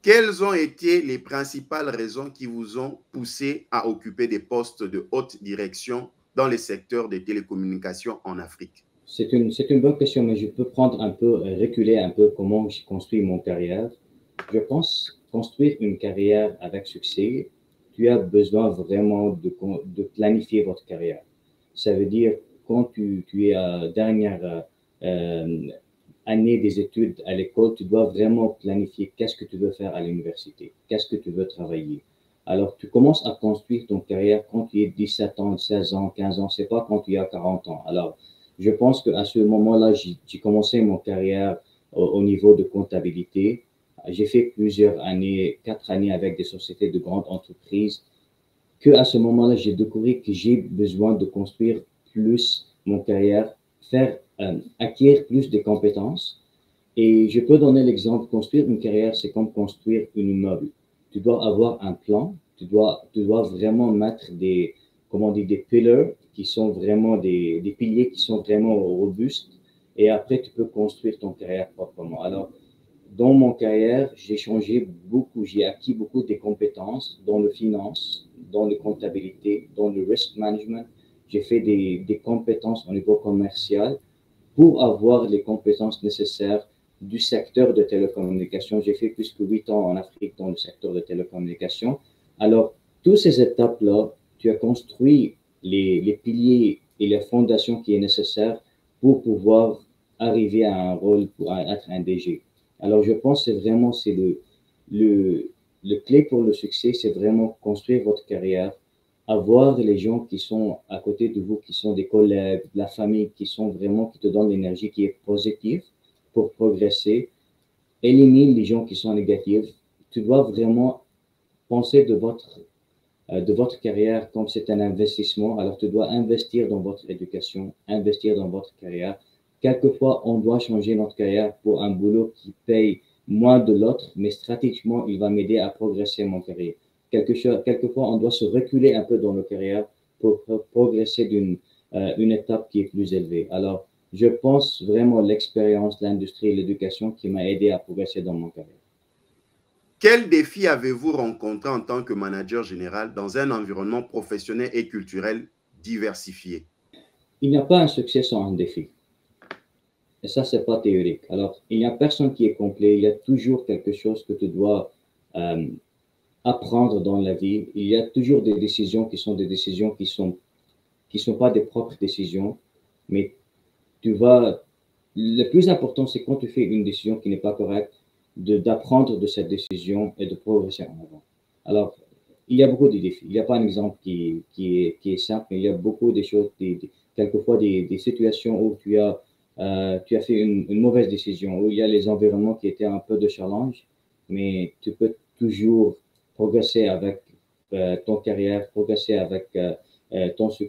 Quelles ont été les principales raisons qui vous ont poussé à occuper des postes de haute direction dans les secteurs des télécommunications en Afrique? C'est une bonne question, mais je peux prendre un peu, reculer un peu comment j'ai construit mon carrière. Je pense construire une carrière avec succès, tu as besoin vraiment de planifier votre carrière. Ça veut dire, quand tu es à dernière euh, année des études à l'école, tu dois vraiment planifier qu'est-ce que tu veux faire à l'université, qu'est-ce que tu veux travailler. Alors, tu commences à construire ton carrière quand tu es 17 ans, 16 ans, 15 ans, c'est pas quand tu as 40 ans. Alors, je pense qu'à ce moment-là, j'ai commencé mon carrière au niveau de comptabilité. J'ai fait plusieurs années, 4 années avec des sociétés de grandes entreprises, que à ce moment-là, j'ai découvert que j'ai besoin de construire plus mon carrière, faire acquérir plus de compétences. Et je peux donner l'exemple, construire une carrière, c'est comme construire un immeuble. Tu dois avoir un plan, tu dois vraiment mettre des, comment on dit, des pillars qui sont vraiment des piliers qui sont vraiment robustes. Et après, tu peux construire ton carrière proprement. Alors, dans mon carrière, j'ai changé beaucoup, j'ai acquis beaucoup de compétences dans le finance, dans la comptabilité, dans le risk management. J'ai fait des compétences au niveau commercial pour avoir les compétences nécessaires du secteur de télécommunications. J'ai fait plus que 8 ans en Afrique dans le secteur de télécommunications. Alors, toutes ces étapes-là, tu as construit les piliers et les fondations qui est nécessaire pour pouvoir arriver à un rôle, pour être un DG. Alors, je pense que c'est vraiment, le, le clé pour le succès, c'est vraiment construire votre carrière, avoir les gens qui sont à côté de vous, qui sont des collègues, de la famille, qui sont vraiment, qui te donnent l'énergie qui est positive pour progresser. Élimine les gens qui sont négatifs. Tu dois vraiment penser de votre carrière comme c'est un investissement. Alors, tu dois investir dans votre éducation, investir dans votre carrière. Quelquefois, on doit changer notre carrière pour un boulot qui paye moins de l'autre, mais stratégiquement, il va m'aider à progresser mon carrière. Quelquefois, on doit se reculer un peu dans nos carrières pour progresser une étape qui est plus élevée. Alors, je pense vraiment l'expérience, l'industrie et l'éducation qui m'a aidé à progresser dans mon carrière. Quels défis avez-vous rencontrés en tant que manager général dans un environnement professionnel et culturel diversifié? Il n'y a pas un succès sans un défi. Et ça, c'est pas théorique. Alors, il n'y a personne qui est complet. Il y a toujours quelque chose que tu dois euh, apprendre dans la vie. Il y a toujours des décisions qui sont des décisions qui sont pas des propres décisions, mais tu vas. Le plus important, c'est quand tu fais une décision qui n'est pas correcte, d'apprendre de cette décision et de progresser en avant. Alors, il y a beaucoup de défis. Il n'y a pas un exemple qui est simple, mais il y a beaucoup de choses, quelquefois des situations où tu as fait une mauvaise décision, où il y a les environnements qui étaient un peu de challenge, mais tu peux toujours progresser avec ton carrière, progresser avec ton succès.